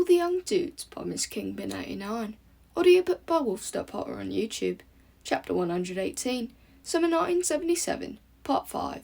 the Young Dudes by MsKingBean89. Audiobook by Wolf.Potter on YouTube. Chapter 118. Summer 1977. Part 5.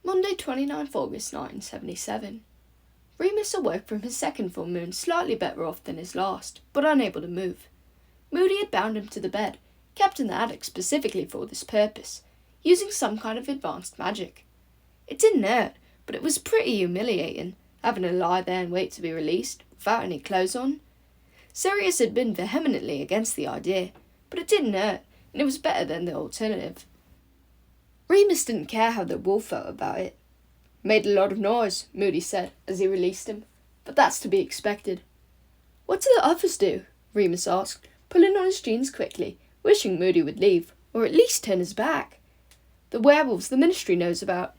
Monday, 29th August 1977. Remus awoke from his second full moon slightly better off than his last, but unable to move. Moody had bound him to the bed, kept in the attic specifically for this purpose, using some kind of advanced magic. It didn't hurt, but it was pretty humiliating, having to lie there and wait to be released, without any clothes on. Sirius had been vehemently against the idea, but it didn't hurt, and it was better than the alternative. Remus didn't care how the wolf felt about it. "Made a lot of noise," Moody said as he released him, "but that's to be expected." "What do the others do?" Remus asked, pulling on his jeans quickly, wishing Moody would leave, or at least turn his back. "The werewolves the ministry knows about.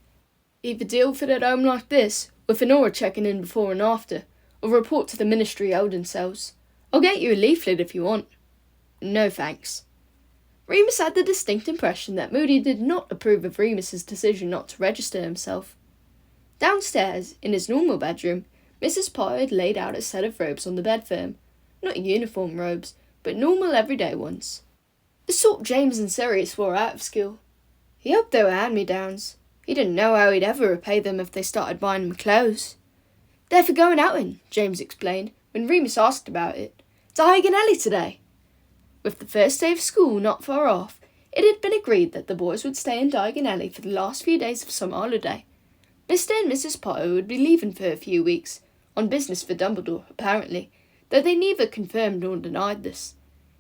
Either deal with it at home like this, with an aura checking in before and after, or report to the ministry holding cells. I'll get you a leaflet if you want." "No thanks." Remus had the distinct impression that Moody did not approve of Remus's decision not to register himself. Downstairs, in his normal bedroom, Mrs. Potter had laid out a set of robes on the bed for him. Not uniform robes, but normal everyday ones. The sort James and Sirius wore out of school. He hoped they were hand-me-downs. He didn't know how he'd ever repay them if they started buying him clothes. "They're for going out in," James explained, when Remus asked about it. "Diagon Alley today." With the first day of school not far off, it had been agreed that the boys would stay in Diagon Alley for the last few days of summer holiday. Mr. and Mrs. Potter would be leaving for a few weeks, on business for Dumbledore, apparently, though they neither confirmed nor denied this.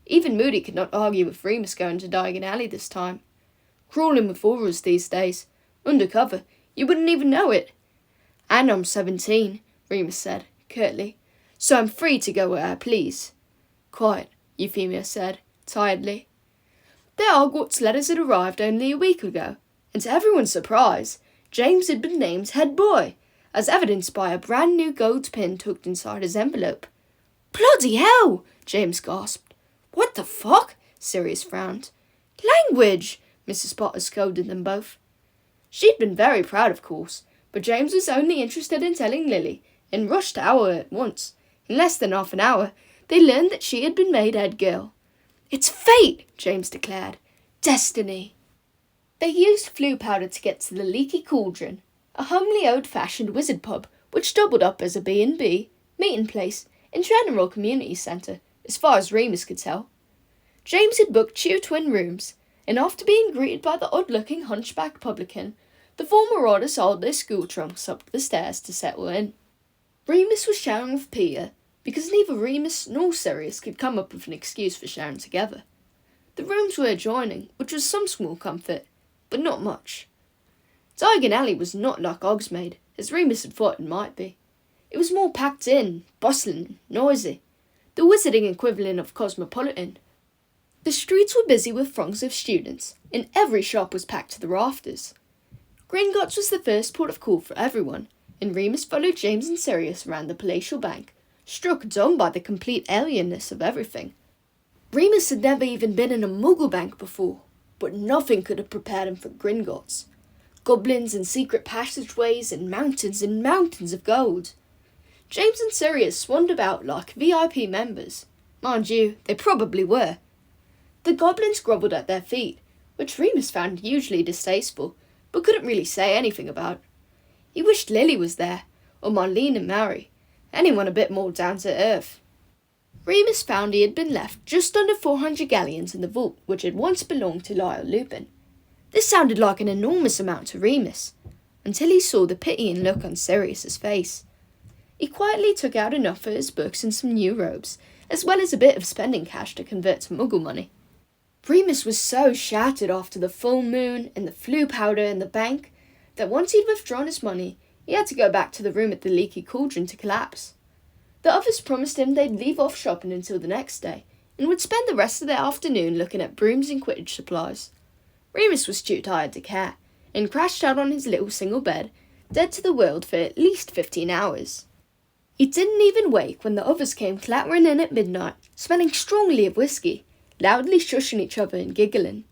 Even Moody could not argue with Remus going to Diagon Alley this time. "Crawling with auras these days. Undercover, you wouldn't even know it." "And I'm 17, Remus said, curtly, "so I'm free to go where I please." "Quite," Euphemia said, tiredly. Their Hogwarts letters had arrived only a week ago, and to everyone's surprise, James had been named head boy, as evidenced by a brand new gold pin tucked inside his envelope. "Bloody hell!" James gasped. "What the fuck?" Sirius frowned. "Language!" Mrs. Potter scolded them both. She'd been very proud, of course, but James was only interested in telling Lily, and rushed to her at once. In less than half an hour, they learned that she had been made head girl. "It's fate!" James declared. "Destiny!" They used flu powder to get to the Leaky Cauldron, a homely old-fashioned wizard pub which doubled up as a B&B, meeting place, and general community centre, as far as Remus could tell. James had booked 2 twin rooms, and after being greeted by the odd-looking hunchback publican, the four marauders hauled their school trunks up the stairs to settle in. Remus was showering with Peter, because neither Remus nor Sirius could come up with an excuse for showering together. The rooms were adjoining, which was some small comfort, but not much. Diagon Alley was not like Hogsmeade, as Remus had thought it might be. It was more packed in, bustling, noisy, the wizarding equivalent of cosmopolitan. The streets were busy with throngs of students, and every shop was packed to the rafters. Gringotts was the first port of call for everyone, and Remus followed James and Sirius around the palatial bank, struck dumb by the complete alienness of everything. Remus had never even been in a Muggle bank before, but nothing could have prepared him for Gringotts. Goblins and secret passageways and mountains of gold. James and Sirius swanned about like VIP members. Mind you, they probably were. The goblins grovelled at their feet, which Remus found hugely distasteful, but couldn't really say anything about. He wished Lily was there, or Marlene and Mary, anyone a bit more down to earth. Remus found he had been left just under 400 galleons in the vault which had once belonged to Lyle Lupin. This sounded like an enormous amount to Remus, until he saw the pitying look on Sirius's face. He quietly took out enough for his books and some new robes, as well as a bit of spending cash to convert to Muggle money. Remus was so shattered after the full moon and the flu powder in the bank that once he'd withdrawn his money, he had to go back to the room at the Leaky Cauldron to collapse. The others promised him they'd leave off shopping until the next day, and would spend the rest of their afternoon looking at brooms and Quidditch supplies. Remus was too tired to care, and crashed out on his little single bed, dead to the world for at least 15 hours. He didn't even wake when the others came clattering in at midnight, smelling strongly of whiskey, loudly shushing each other and giggling.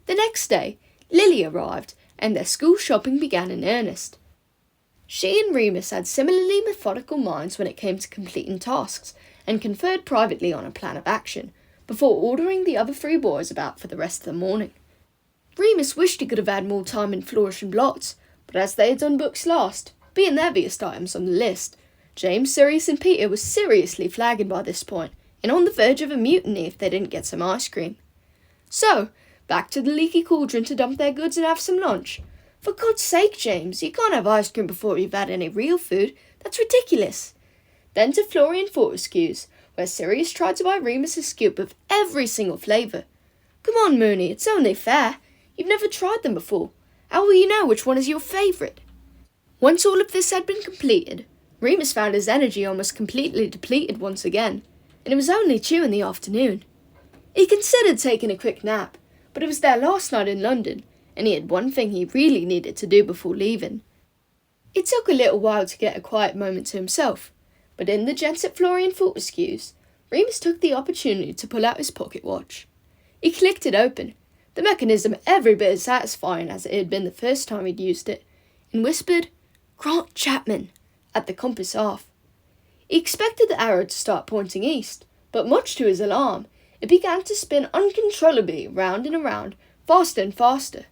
The next day, Lily arrived, and their school shopping began in earnest. She and Remus had similarly methodical minds when it came to completing tasks, and conferred privately on a plan of action, before ordering the other 3 boys about for the rest of the morning. Remus wished he could have had more time in Flourish and Blots, but as they had done books last, being the heaviest items on the list, James, Sirius and Peter were seriously flagging by this point, and on the verge of a mutiny if they didn't get some ice cream. So, back to the leaky cauldron to dump their goods and have some lunch. For God's sake, James, you can't have ice cream before you've had any real food. That's ridiculous. Then to Florian Fortescue's, where Sirius tried to buy Remus a scoop of every single flavour. Come on, Mooney, it's only fair. You've never tried them before. How will you know which one is your favourite? Once all of this had been completed, Remus found his energy almost completely depleted once again, and it was only 2 in the afternoon. He considered taking a quick nap, but it was their last night in London, and he had one thing he really needed to do before leaving. It took a little while to get a quiet moment to himself, but in the gents at Florian Fortescue's, Remus took the opportunity to pull out his pocket watch. He clicked it open, the mechanism every bit as satisfying as it had been the first time he'd used it, and whispered, "Grant Chapman," at the compass half. He expected the arrow to start pointing east, but much to his alarm, it began to spin uncontrollably round and around, faster and faster.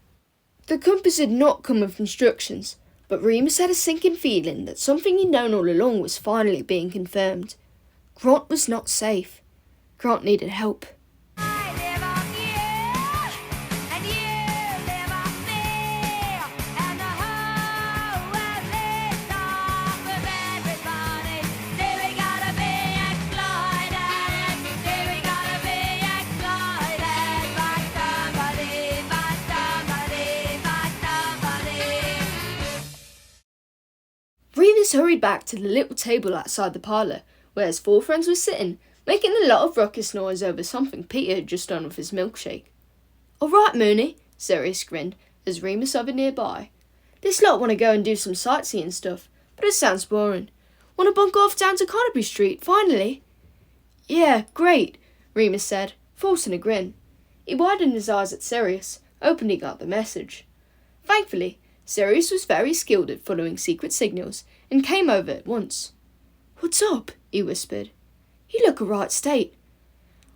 The compass had not come with instructions, but Remus had a sinking feeling that something he'd known all along was finally being confirmed. Grant was not safe. Grant needed help. Remus hurried back to the little table outside the parlour, where his 4 friends were sitting, making a lot of ruckus noise over something Peter had just done with his milkshake. "All right, Mooney," Sirius grinned, as Remus hovered nearby. "This lot want to go and do some sightseeing stuff, but it sounds boring. Want to bunk off down to Carnaby Street, finally?" "Yeah, great," Remus said, forcing a grin. He widened his eyes at Sirius, hoping he got the message. Thankfully, Sirius was very skilled at following secret signals, and came over at once. "What's up?" he whispered. "You look a right state."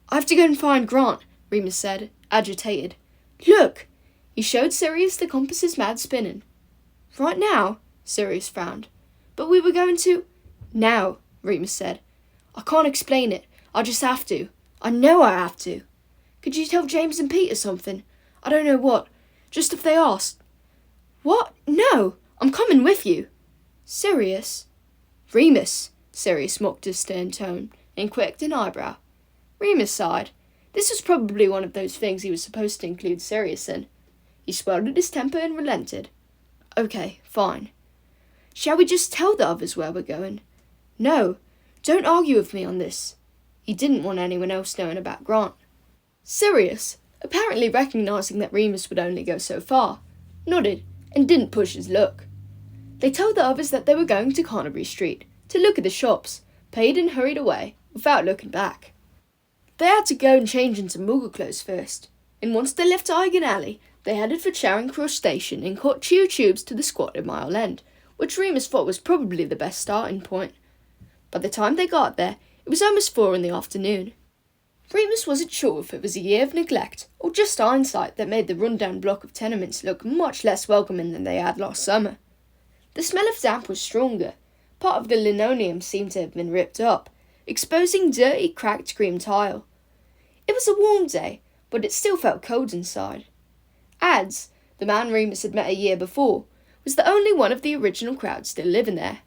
"I have to go and find Grant," Remus said, agitated. "Look!" He showed Sirius the compass's mad spinning. "Right now?" Sirius frowned. "But we were going to—" "Now," Remus said. "I can't explain it. I just have to. I know I have to. Could you tell James and Peter something? I don't know what. Just if they asked." "What? No! I'm coming with you." "Sirius?" "Remus," Sirius mocked his stern tone, and quirked an eyebrow. Remus sighed. This was probably one of those things he was supposed to include Sirius in. He swallowed his temper and relented. "Okay, fine. Shall we just tell the others where we're going?" "No, don't argue with me on this." He didn't want anyone else knowing about Grant. Sirius, apparently recognising that Remus would only go so far, nodded and didn't push his luck. They told the others that they were going to Carnaby Street, to look at the shops, paid and hurried away, without looking back. They had to go and change into Muggle clothes first, and once they left Eigen Alley, they headed for Charing Cross Station and caught tubes to the squat at Mile End, which Remus thought was probably the best starting point. By the time they got there, it was almost 4 in the afternoon. Remus wasn't sure if it was a year of neglect, or just hindsight that made the rundown block of tenements look much less welcoming than they had last summer. The smell of damp was stronger. Part of the linoleum seemed to have been ripped up, exposing dirty, cracked cream tile. It was a warm day, but it still felt cold inside. Ads, the man Remus had met a year before, was the only one of the original crowd still living there.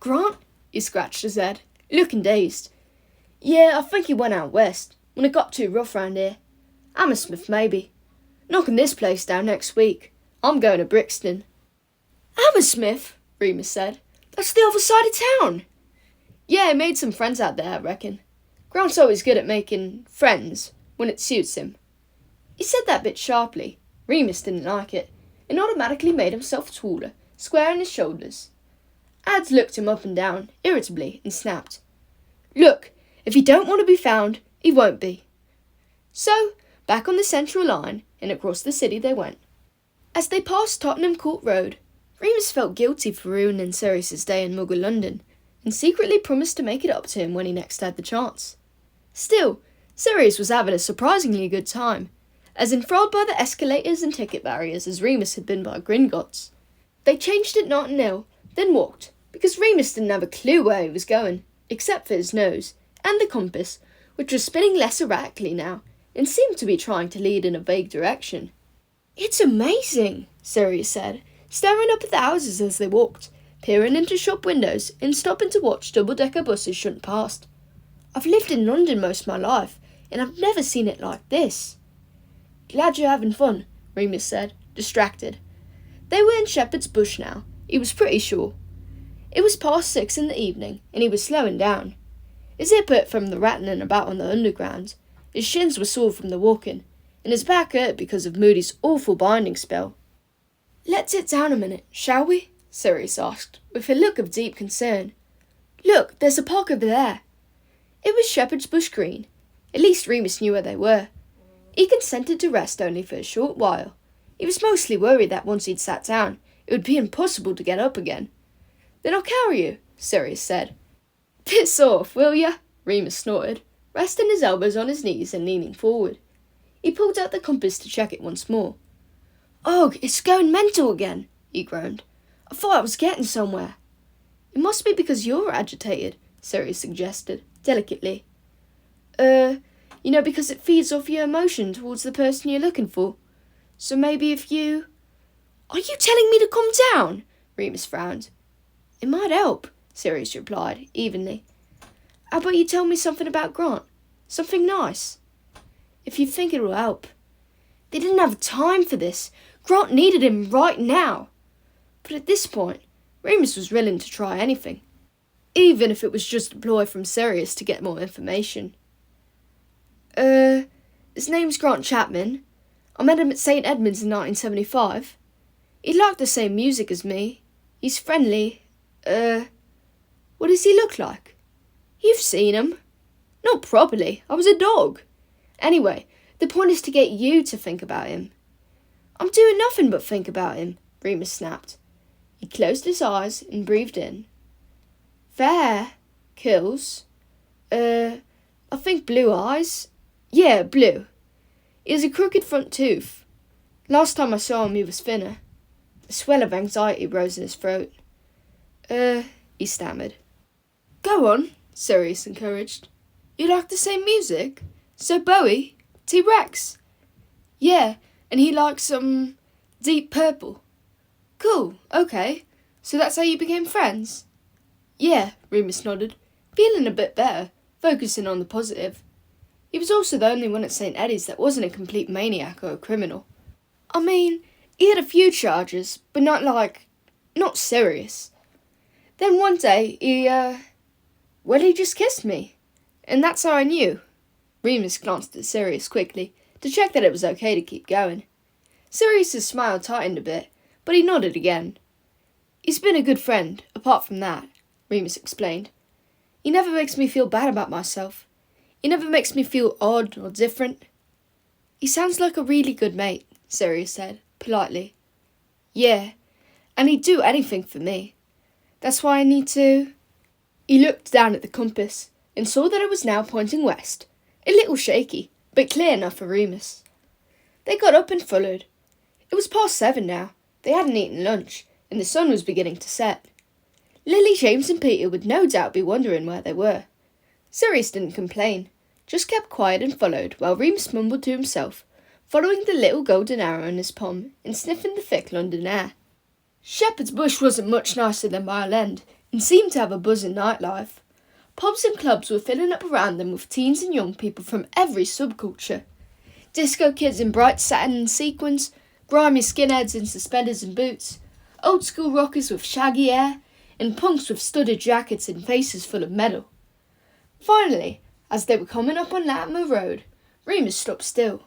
"Grant?" He scratched his head, looking dazed. "Yeah, I think he went out west, when it got too rough round here. Hammersmith, maybe. Knocking this place down next week. I'm going to Brixton." "Hammersmith?" Remus said. "That's the other side of town." "Yeah, he made some friends out there, I reckon. Grant's always good at making friends, when it suits him." He said that bit sharply. Remus didn't like it. and automatically made himself taller, squaring his shoulders. Ads looked him up and down, irritably, and snapped, "Look, if he don't want to be found, he won't be." So, back on the central line, and across the city they went. As they passed Tottenham Court Road, Remus felt guilty for ruining Sirius's day in Muggle London, and secretly promised to make it up to him when he next had the chance. Still, Sirius was having a surprisingly good time, as enthralled by the escalators and ticket barriers as Remus had been by Gringotts. They changed at Notting Hill, then walked, because Remus didn't have a clue where he was going, except for his nose, and the compass, which was spinning less erratically now, and seemed to be trying to lead in a vague direction. "It's amazing," Sirius said, staring up at the houses as they walked, peering into shop windows and stopping to watch double-decker buses shunt past. "I've lived in London most of my life, and I've never seen it like this." "Glad you're having fun," Remus said, distracted. They were in Shepherd's Bush now, he was pretty sure. It was past 6 in the evening, and he was slowing down. His hip hurt from the rattling about on the underground, his shins were sore from the walking, and his back hurt because of Moody's awful binding spell. "Let's sit down a minute, shall we?" Sirius asked, with a look of deep concern. "Look, there's a park over there." It was Shepherd's Bush Green. At least Remus knew where they were. He consented to rest only for a short while. He was mostly worried that once he'd sat down, it would be impossible to get up again. "Then I'll carry you," Sirius said. "Piss off, will ya?" Remus snorted, resting his elbows on his knees and leaning forward. He pulled out the compass to check it once more. "Ugh, it's going mental again," he groaned. "I thought I was getting somewhere." "It must be because you're agitated," Sirius suggested, delicately. Because it feeds off your emotion towards the person you're looking for. So maybe if you—" "Are you telling me to calm down?" Remus frowned. "It might help," Sirius replied, evenly. "How about you tell me something about Grant? Something nice. If you think it will help." They didn't have time for this. Grant needed him right now. But at this point, Remus was willing to try anything, even if it was just a ploy from Sirius to get more information. His name's Grant Chapman. I met him at St. Edmund's in 1975. He liked the same music as me. He's friendly. What does he look like?" "You've seen him." "Not properly. I was a dog. Anyway, the point is to get you to think about him." "I'm doing nothing but think about him," Remus snapped. He closed his eyes and breathed in. "Fair. Kills. I think blue eyes. Yeah, blue. He has a crooked front tooth. Last time I saw him he was thinner." A swell of anxiety rose in his throat. He stammered. "Go on," Sirius encouraged. "You like the same music? So Bowie? T-Rex?" "Yeah, and he likes, Deep Purple." "Cool, okay. So that's how you became friends?" "Yeah," Remus nodded, feeling a bit better, focusing on the positive. He was also the only one at St. Eddie's that wasn't a complete maniac or a criminal. I mean, he had a few charges, but not serious. Then one day, he just kissed me. And that's how I knew." Remus glanced at Sirius quickly, to check that it was okay to keep going. Sirius's smile tightened a bit, but he nodded again. "He's been a good friend, apart from that," Remus explained. "He never makes me feel bad about myself. He never makes me feel odd or different." "He sounds like a really good mate," Sirius said, politely. "Yeah, and he'd do anything for me. That's why I need to—" He looked down at the compass and saw that it was now pointing west, a little shaky, but clear enough for Remus. They got up and followed. It was past 7 now. They hadn't eaten lunch, and the sun was beginning to set. Lily, James and Peter would no doubt be wondering where they were. Sirius didn't complain, just kept quiet and followed while Remus mumbled to himself, following the little golden arrow in his palm and sniffing the thick London air. Shepherd's Bush wasn't much nicer than Mile End, and seemed to have a buzzing nightlife. Pubs and clubs were filling up around them with teens and young people from every subculture. Disco kids in bright satin and sequins, grimy skinheads in suspenders and boots, old-school rockers with shaggy hair, and punks with studded jackets and faces full of metal. Finally, as they were coming up on Latimer Road, Remus stopped still.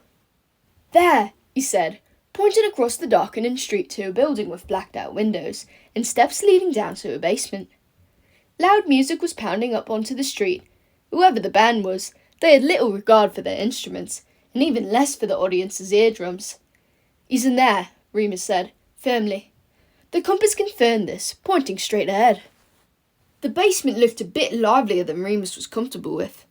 "There," he said, pointing across the darkening street to a building with blacked-out windows and steps leading down to a basement. Loud music was pounding up onto the street. Whoever the band was, they had little regard for their instruments, and even less for the audience's eardrums. "He's in there," Remus said, firmly. The compass confirmed this, pointing straight ahead. The basement looked a bit livelier than Remus was comfortable with.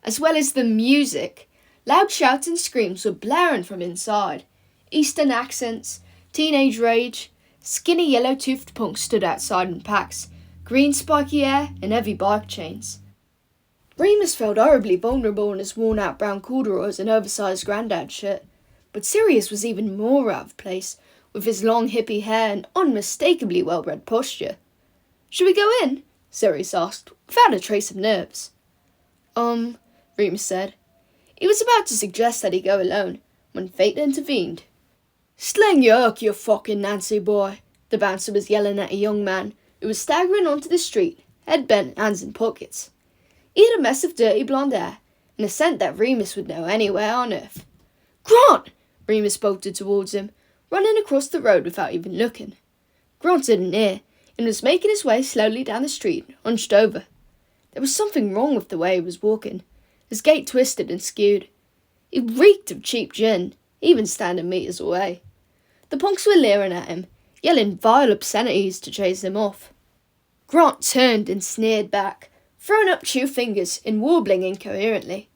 As well as the music, loud shouts and screams were blaring from inside. Eastern accents, teenage rage, skinny yellow-toothed punks stood outside in packs, green spiky hair and heavy bike chains. Remus felt horribly vulnerable in his worn-out brown corduroys and oversized grandad shirt, but Sirius was even more out of place, with his long hippie hair and unmistakably well-bred posture. "Should we go in?" Sirius asked, without a trace of nerves. Remus said. He was about to suggest that he go alone, when fate intervened. "Sling your hook, you fucking Nancy boy," the bouncer was yelling at a young man who was staggering onto the street, head bent, hands in pockets. He had a mess of dirty blonde hair, and a scent that Remus would know anywhere on earth. "Grant!" Remus bolted towards him, running across the road without even looking. Grant didn't hear, and was making his way slowly down the street, hunched over. There was something wrong with the way he was walking. His gait twisted and skewed. He reeked of cheap gin, even standing meters away. The punks were leering at him, yelling vile obscenities to chase him off. Grant turned and sneered back, throwing up two fingers and warbling incoherently.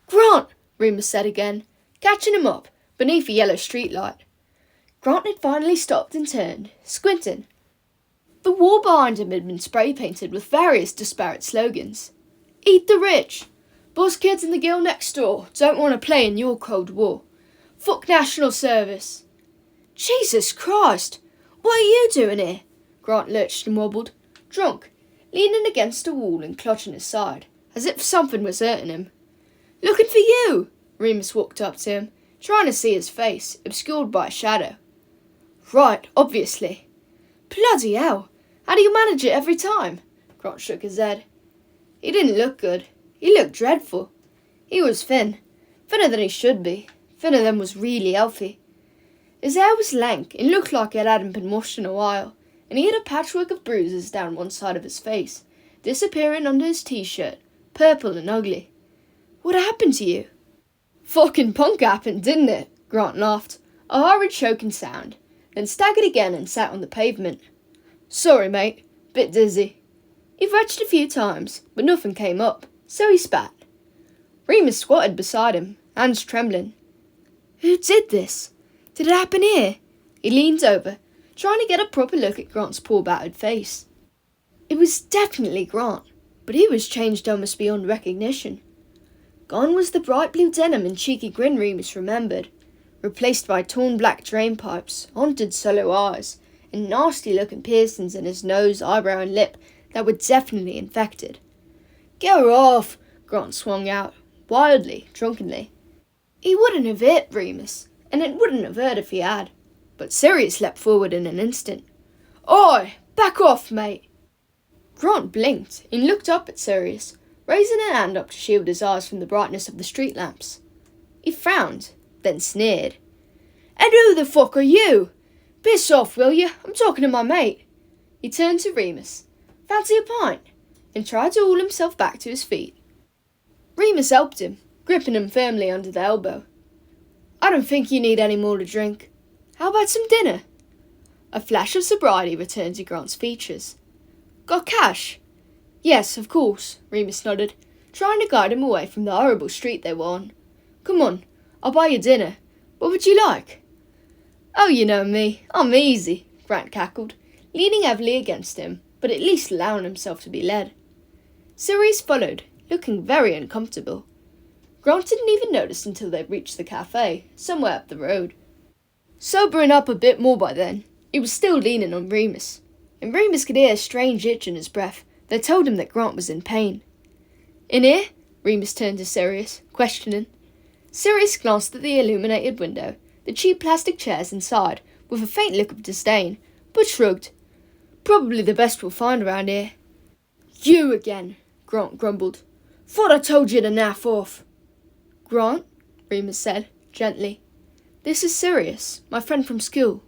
"Grant!" Remus said again, catching him up beneath a yellow streetlight. Grant had finally stopped and turned, squinting. The wall behind him had been spray-painted with various disparate slogans. "Eat the rich," "Boss kids in the guild next door don't want to play in your Cold War," "Fuck national service." "Jesus Christ! What are you doing here?" Grant lurched and wobbled, drunk, leaning against a wall and clutching his side, as if something was hurting him. "Looking for you!" Remus walked up to him, trying to see his face, obscured by a shadow. "Right, obviously." "Bloody hell! How do you manage it every time?" Grant shook his head. He didn't look good. He looked dreadful. He was thin. Thinner than he should be. Thinner than was really healthy. His hair was lank and looked like it hadn't been washed in a while, and he had a patchwork of bruises down one side of his face, disappearing under his t-shirt, purple and ugly. "What happened to you?" "Fucking punk happened, didn't it?" Grant laughed, a horrid choking sound, then staggered again and sat on the pavement. "Sorry, mate. Bit dizzy." He retched a few times, but nothing came up, so he spat. Remus squatted beside him, hands trembling. "Who did this? Did it happen here?" He leaned over, trying to get a proper look at Grant's poor battered face. It was definitely Grant, but he was changed almost beyond recognition. Gone was the bright blue denim and cheeky grin Remus remembered, replaced by torn black drain pipes, haunted solo eyes, and nasty-looking piercings in his nose, eyebrow and lip that were definitely infected. "Go off!" Grant swung out, wildly, drunkenly. He wouldn't have hit Remus, and it wouldn't have hurt if he had, but Sirius leapt forward in an instant. "Oi! Back off, mate!" Grant blinked and looked up at Sirius, raising a hand up to shield his eyes from the brightness of the street lamps. He frowned, then sneered. "And who the fuck are you? Piss off, will you? I'm talking to my mate." He turned to Remus. "Fancy a pint?" and tried to haul himself back to his feet. Remus helped him, gripping him firmly under the elbow. "I don't think you need any more to drink. How about some dinner?" A flash of sobriety returned to Grant's features. "Got cash?" "Yes, of course," Remus nodded, trying to guide him away from the horrible street they were on. "Come on, I'll buy you dinner. What would you like?" "Oh, you know me. I'm easy," Grant cackled, leaning heavily against him, but at least allowing himself to be led. Sirius followed, looking very uncomfortable. Grant didn't even notice until they reached the cafe, somewhere up the road. Sobering up a bit more by then, he was still leaning on Remus, and Remus could hear a strange itch in his breath that told him that Grant was in pain. "In here?" Remus turned to Sirius, questioning. Sirius glanced at the illuminated window, the cheap plastic chairs inside, with a faint look of disdain, but shrugged. "Probably the best we'll find around here." "You again," Grant grumbled. "Thought I told you to naff off." "Grant," Remus said, gently. This is Sirius, my friend from school."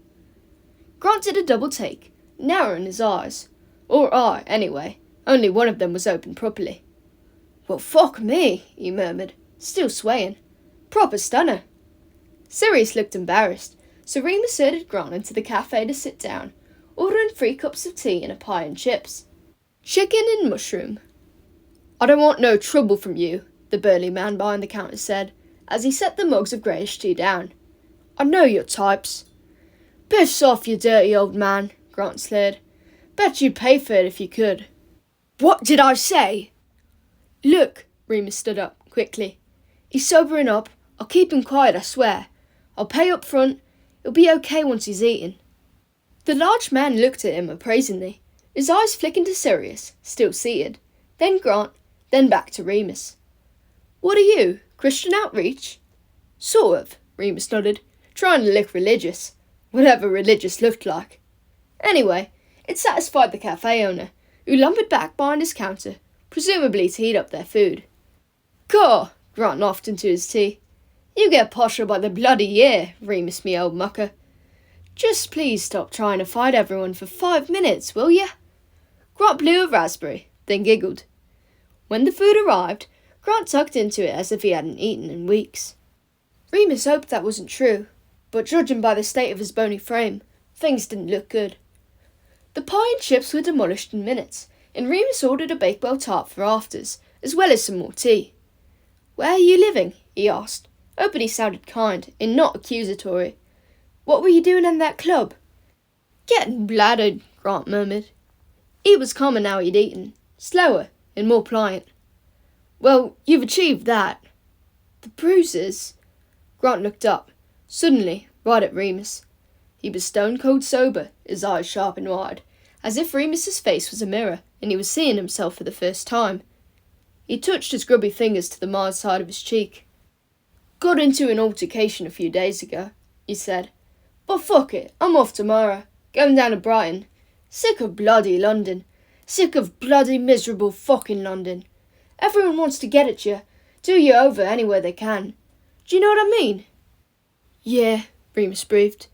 Grant did a double take, narrowing his eyes. Or eye, anyway. Only one of them was open properly. "Well, fuck me," he murmured, still swaying. "Proper stunner." Sirius looked embarrassed, so Remus herded Grant into the cafe to sit down, ordering 3 cups of tea and a pie and chips. "Chicken and mushroom." "I don't want no trouble from you," the burly man behind the counter said, as he set the mugs of greyish tea down. "I know your types." "Piss off, you dirty old man," Grant slared. "Bet you'd pay for it if you could." "What did I say?" "Look," Remus stood up, quickly. "He's sobering up. I'll keep him quiet, I swear. I'll pay up front. It'll be okay once he's eaten." The large man looked at him appraisingly, his eyes flicking to Sirius, still seated, then Grant, then back to Remus. "What are you, Christian Outreach?" "Sort of," Remus nodded, trying to look religious, whatever religious looked like. Anyway, it satisfied the cafe owner, who lumbered back behind his counter, presumably to heat up their food. "Caw," Grant laughed into his tea. "You get posher by the bloody year, Remus, me old mucker. Just please stop trying to fight everyone for 5 minutes, will ya?" Grant blew a raspberry, then giggled. When the food arrived, Grant tugged into it as if he hadn't eaten in weeks. Remus hoped that wasn't true, but judging by the state of his bony frame, things didn't look good. The pie and chips were demolished in minutes, and Remus ordered a Bakewell tart for afters, as well as some more tea. "Where are you living?" he asked, hoping he sounded kind and not accusatory. "What were you doing in that club?" "Getting bladdered," Grant murmured. He was calmer now he'd eaten, slower and more pliant. "Well, you've achieved that." "The bruises?" Grant looked up, suddenly, right at Remus. He was stone-cold sober, his eyes sharp and wide, as if Remus's face was a mirror and he was seeing himself for the first time. He touched his grubby fingers to the marred side of his cheek. "Got into an altercation a few days ago," he said. "But fuck it, I'm off tomorrow. Going down to Brighton. Sick of bloody London. Sick of bloody miserable fucking London. Everyone wants to get at you, do you over anywhere they can. Do you know what I mean?" "Yeah," Remus breathed.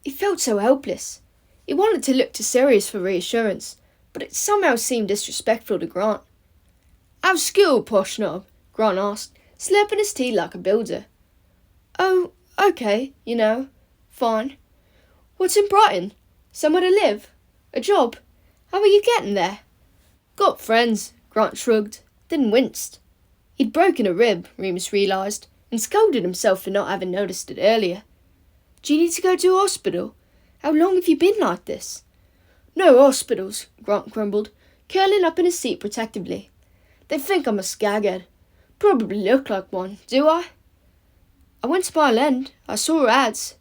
He felt so helpless. He wanted to look to Sirius for reassurance, but it somehow seemed disrespectful to Grant. "How's school, posh knob?" Grant asked, slurping his tea like a builder. "Oh, okay, fine." "What's in Brighton? Somewhere to live? A job? How are you getting there?" "Got friends," Grant shrugged, then winced. He'd broken a rib, Remus realised, and scolded himself for not having noticed it earlier. "Do you need to go to a hospital? How long have you been like this?" "No hospitals," Grant grumbled, curling up in his seat protectively. "They think I'm a skaghead. Probably look like one, do I?" "I went to Mile End. I saw ads."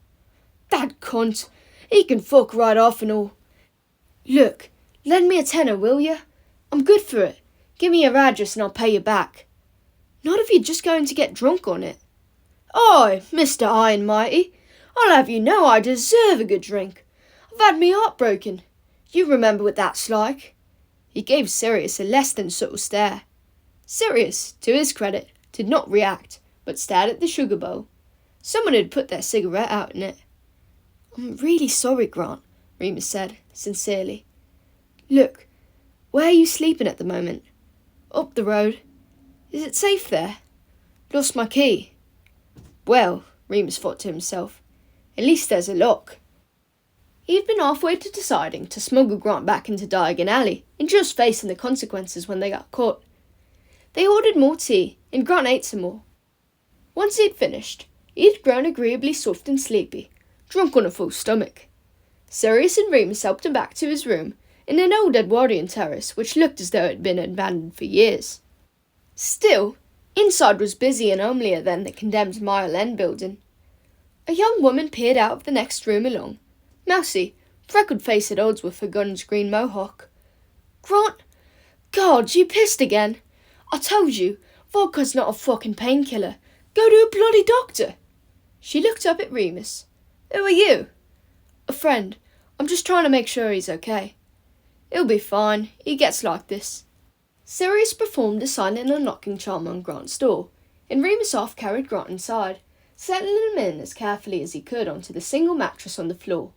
"That cunt. He can fuck right off and all." "Look, lend me a tenner, will you? I'm good for it. Give me your address and I'll pay you back." "Not if you're just going to get drunk on it." "Oi, Mr. High and Mighty, I'll have you know I deserve a good drink. I've had me heart broken. You remember what that's like." He gave Sirius a less than subtle stare. Sirius, to his credit, did not react, but stared at the sugar bowl. Someone had put their cigarette out in it. "I'm really sorry, Grant," Remus said, sincerely. "Look, where are you sleeping at the moment?" "Up the road." "Is it safe there?" "Lost my key." "Well," Remus thought to himself, "at least there's a lock." He had been halfway to deciding to smuggle Grant back into Diagon Alley and just facing the consequences when they got caught. They ordered more tea, and Grant ate some more. Once he had finished, he had grown agreeably soft and sleepy, drunk on a full stomach. Sirius and Remus helped him back to his room in an old Edwardian terrace which looked as though it had been abandoned for years. Still, inside was busier and homelier than the condemned Mile End building. A young woman peered out of the next room along, mousy, freckled face at odds with her gun's green mohawk. "Grant, God, you pissed again? I told you, vodka's not a fucking painkiller. Go to a bloody doctor." She looked up at Remus. "Who are you?" "A friend. I'm just trying to make sure he's okay." "He'll be fine. He gets like this." Sirius performed a silent unlocking charm on Grant's door, and Remus half carried Grant inside, settling him in as carefully as he could onto the single mattress on the floor.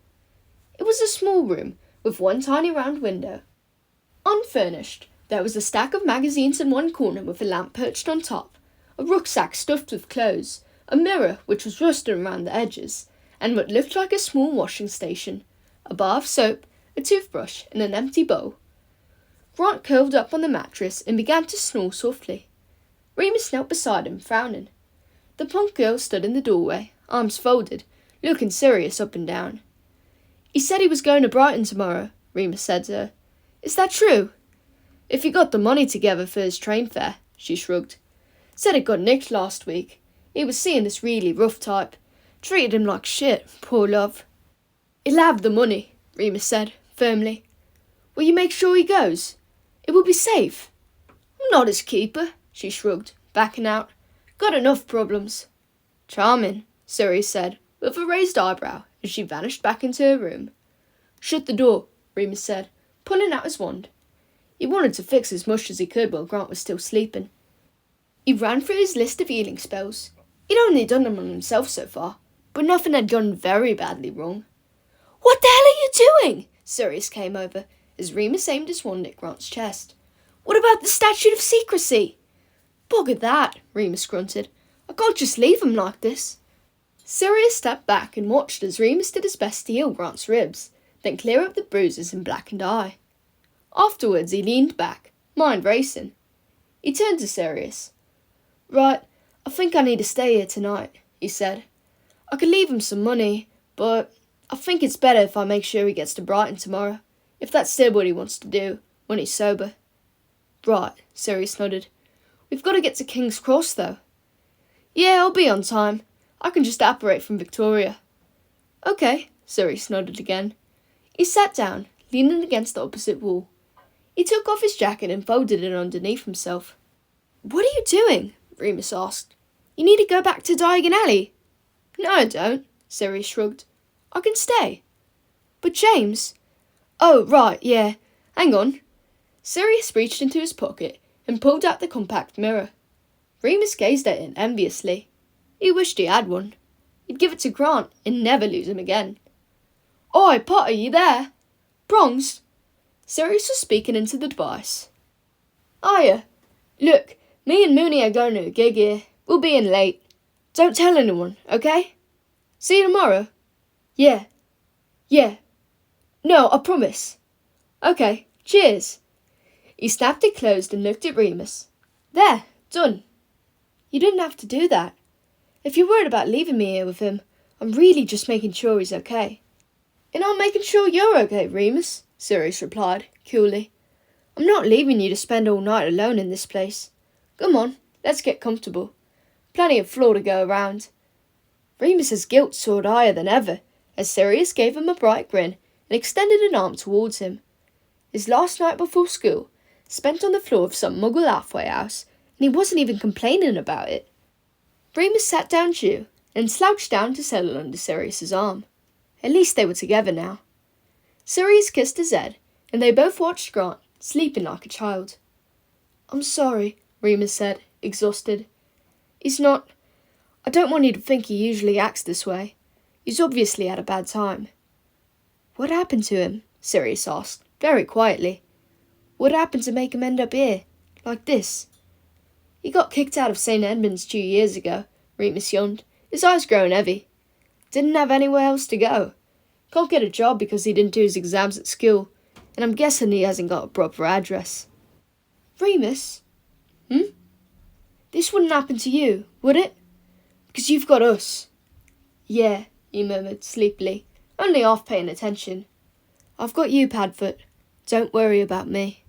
It was a small room with one tiny round window. Unfurnished, there was a stack of magazines in one corner with a lamp perched on top, a rucksack stuffed with clothes, a mirror which was rusted around the edges, and what looked like a small washing station, a bar of soap, a toothbrush, and an empty bowl. Grant curled up on the mattress and began to snore softly. Remus knelt beside him, frowning. The plump girl stood in the doorway, arms folded, looking serious up and down. "He said he was going to Brighton tomorrow," Remus said to her. "Is that true?" "If he got the money together for his train fare," she shrugged. "Said it got nicked last week. He was seeing this really rough type. Treated him like shit, poor love." "He'll have the money," Remus said, firmly. "Will you make sure he goes? It will be safe." "I'm not his keeper," she shrugged, backing out. "Got enough problems." "Charming," Sirius said, with a raised eyebrow, as she vanished back into her room. "Shut the door," Remus said, pulling out his wand. He wanted to fix as much as he could while Grant was still sleeping. He ran through his list of healing spells. He'd only done them on himself so far, but nothing had gone very badly wrong. "What the hell are you doing?" Sirius came over, as Remus aimed his wand at Grant's chest. "What about the statute of secrecy?" "Bugger that," Remus grunted. "I can't just leave him like this." Sirius stepped back and watched as Remus did his best to heal Grant's ribs, then clear up the bruises and blackened eye. Afterwards he leaned back, mind racing. He turned to Sirius. "Right, I think I need to stay here tonight," he said. "I could leave him some money, but I think it's better if I make sure he gets to Brighton tomorrow, if that's still what he wants to do, when he's sober." "Right," Sirius nodded. "We've got to get to King's Cross, though." "Yeah, I'll be on time. I can just apparate from Victoria." "Okay," Sirius nodded again. He sat down, leaning against the opposite wall. He took off his jacket and folded it underneath himself. "What are you doing?" Remus asked. "You need to go back to Diagon Alley." "No, I don't," Sirius shrugged. "I can stay." "But James—" "Oh, right, yeah. Hang on." Sirius reached into his pocket and pulled out the compact mirror. Remus gazed at it enviously. He wished he had one. He'd give it to Grant and never lose him again. "Oi, Potter, you there? Prongs?" Sirius was speaking into the device. "Hiya. Look, me and Mooney are going to a gig here. We'll be in late. Don't tell anyone, okay? See you tomorrow." Yeah. No, I promise." "Okay, cheers." He snapped it closed and looked at Remus. "There, done." "You didn't have to do that. If you're worried about leaving me here with him, I'm really just making sure he's okay." "And I'm making sure you're okay, Remus," Sirius replied, coolly. "I'm not leaving you to spend all night alone in this place. Come on, let's get comfortable. Plenty of floor to go around." Remus's guilt soared higher than ever, as Sirius gave him a bright grin and extended an arm towards him. His last night before school, spent on the floor of some Muggle halfway house, and he wasn't even complaining about it. Remus sat down too, and slouched down to settle under Sirius's arm. At least they were together now. Sirius kissed his head, and they both watched Grant, sleeping like a child. "I'm sorry," Remus said, exhausted. I don't want you to think he usually acts this way. He's obviously had a bad time." "What happened to him?" Sirius asked, very quietly. "What happened to make him end up here, like this?" "He got kicked out of St. Edmund's 2 years ago," Remus yawned, his eyes growing heavy. "Didn't have anywhere else to go. Can't get a job because he didn't do his exams at school, and I'm guessing he hasn't got a proper address." "Remus?" "This wouldn't happen to you, would it? Because you've got us." "Yeah," he murmured sleepily, only half paying attention. "I've got you, Padfoot. Don't worry about me."